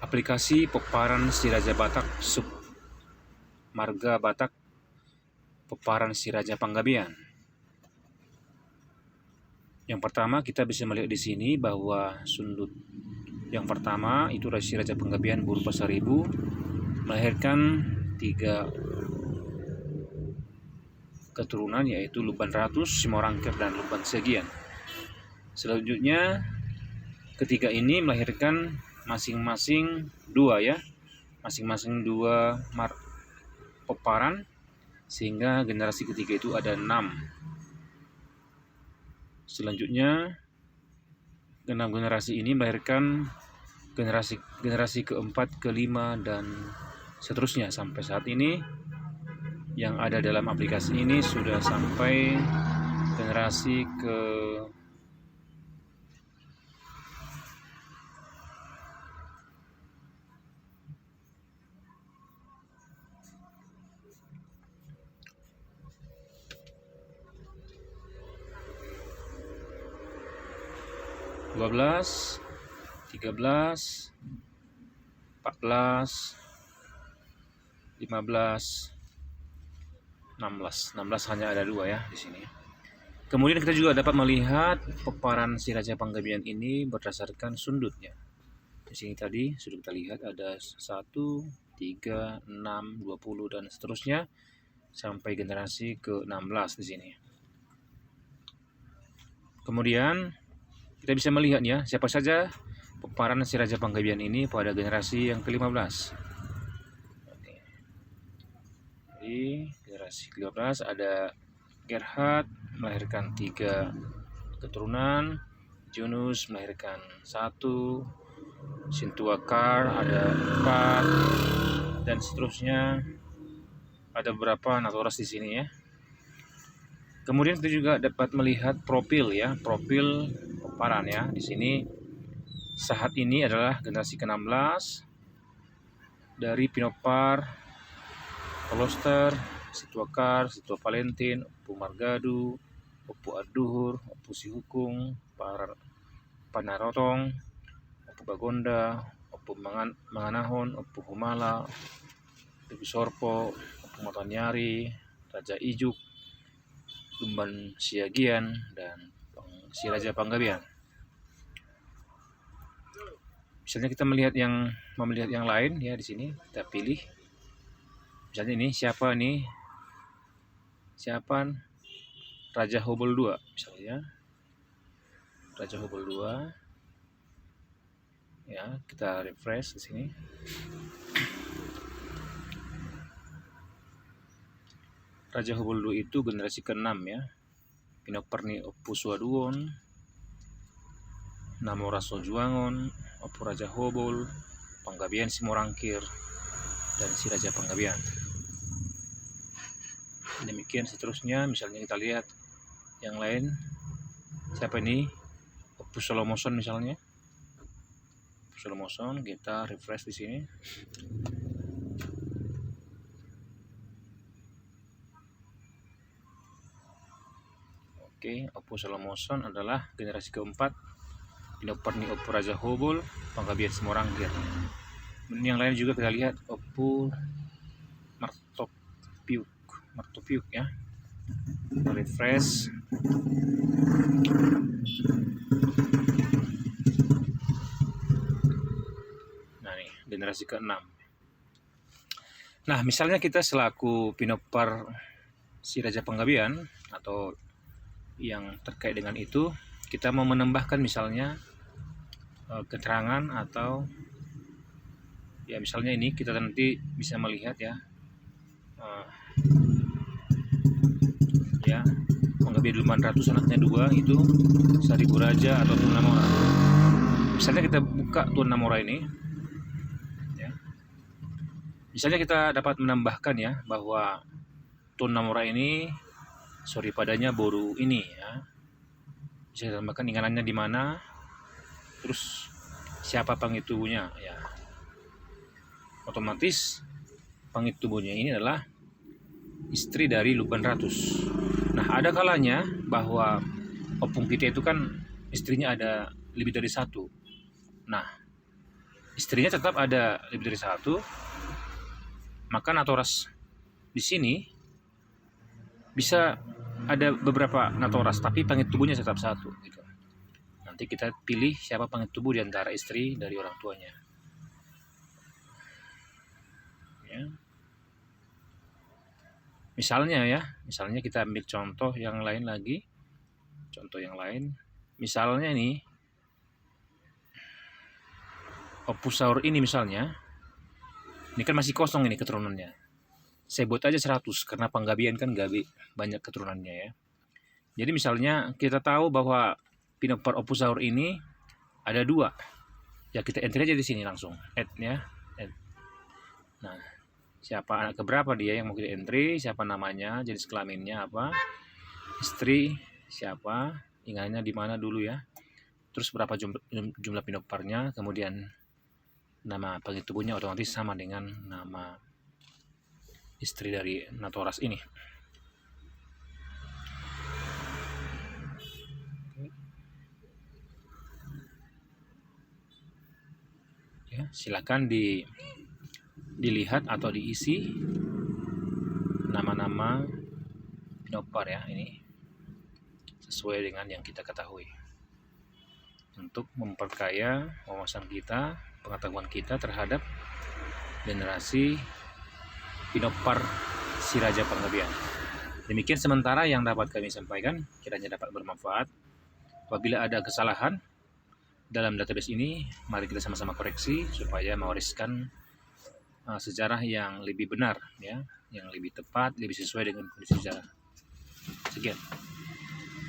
aplikasi peparan Si Raja Batak sub marga Batak peparan Si Raja Panggabean. Yang pertama kita bisa melihat di sini bahwa sundut yang pertama itu Si Raja Panggabean Buru Pasaribu melahirkan 3 keturunan, yaitu Luban Ratus, Simorangkir, dan Luban Segian. Selanjutnya ketiga ini melahirkan masing-masing 2 peparan, sehingga generasi ketiga itu ada 6. Selanjutnya 6 generasi ini melahirkan generasi keempat, kelima, dan seterusnya sampai saat ini. Yang ada dalam aplikasi ini sudah sampai generasi ke 12, 13, 14, 15, 16 hanya ada 2 ya di sini. Kemudian kita juga dapat melihat peparan Si Raja Panggabean ini berdasarkan sundutnya. Di sini tadi sudah kita lihat ada 1, 3, 6, 20, dan seterusnya sampai generasi ke-16 di sini. Kemudian kita bisa melihat ya siapa saja peparan Si Raja Panggabean ini pada generasi yang ke-15. Jadi generasi ke-15 ada Gerhard melahirkan 3 keturunan, Junus melahirkan 1, Sintuakar ada 4, dan seterusnya. Ada beberapa Natoras di sini ya. Kemudian kita juga dapat melihat profil peparan ya. Di sini saat ini adalah generasi ke-16 dari Pinopar, Koloster, Situakar, Situa Valentin, Opu Margadu, Opu Arduhur, Opu Sihukung, Panarotong, Opu Bagonda, Opu Manganahon, Opu Humala, Opu Sorpo, Opu Matanyari, Raja Ijuk, Lumban Siagian, dan Si Raja Panggabean. Misalnya kita melihat yang lain ya, di sini kita pilih. Misalnya ini siapa Raja Hobol 2 misalnya. Raja Hobol 2. Ya, kita refresh di sini. Raja Hobol 2 itu generasi ke-6 ya. Pinoperni Opu Suaduon, Namora Sojuangon, Opu Raja Hobol, Panggabean Simorangkir, dan Si Raja Panggabean. Demikian seterusnya. Misalnya kita lihat yang lain. Siapa ini? Opu Solomoson misalnya. Opu Solomoson, kita refresh di sini. Oke, Opu Solomoson adalah generasi keempat, Pinoperni Opu Raja Hobol, Panggabean Simorangkir. Yang lain juga kita lihat Opu Martopiuk ya. Kita refresh. Nah nih, generasi ke-6. Nah, misalnya kita selaku Pinopar Si Raja Panggabean atau yang terkait dengan itu, kita mau menambahkan misalnya keterangan atau ya misalnya ini kita nanti bisa melihat ya Panggabean Luban Ratus anaknya 2 itu Seribu Raja atau Tuan Namora. Misalnya kita buka Tuan Namora ini ya. Misalnya kita dapat menambahkan ya bahwa Tuan Namora ini padanya Boru ini ya. Bisa ditambahkan ingatannya di mana, terus siapa pangitubunya ya. Otomatis pangitubunya ini adalah istri dari Luban Ratus. Nah, ada kalanya bahwa opung kita itu kan istrinya ada lebih dari 1. Nah, istrinya tetap ada lebih dari satu, maka natoras di sini bisa ada beberapa natoras, tapi pangit tubuhnya tetap satu gitu. Nanti kita pilih siapa pangit tubuh di antara istri dari orang tuanya. Ya. Misalnya kita ambil contoh yang lain lagi. Contoh yang lain, misalnya nih, Opusaur ini misalnya, ini kan masih kosong ini keturunannya. Saya buat aja 100, karena penggabian kan gabi banyak keturunannya ya. Jadi misalnya kita tahu bahwa Pinopar Opusaur ini ada 2. Ya kita enter aja di sini langsung, add ya. Add. Nah, siapa anak keberapa dia yang mau kita entry, siapa namanya, jenis kelaminnya apa, istri siapa, tinggalnya di mana dulu ya, terus berapa jumlah pinoparnya, kemudian nama pangit tubuhnya otomatis sama dengan nama istri dari natoras ini. Ya, silakan dilihat atau diisi nama-nama pinopar ya, ini sesuai dengan yang kita ketahui untuk memperkaya wawasan kita, pengetahuan kita terhadap generasi Pinopar si Raja Penggabian. Demikian sementara yang dapat kami sampaikan, kiranya dapat bermanfaat. Apabila ada kesalahan dalam database ini, mari kita sama-sama koreksi supaya mewariskan sejarah yang lebih benar ya, yang lebih tepat, lebih sesuai dengan kondisi sejarah. Sekian.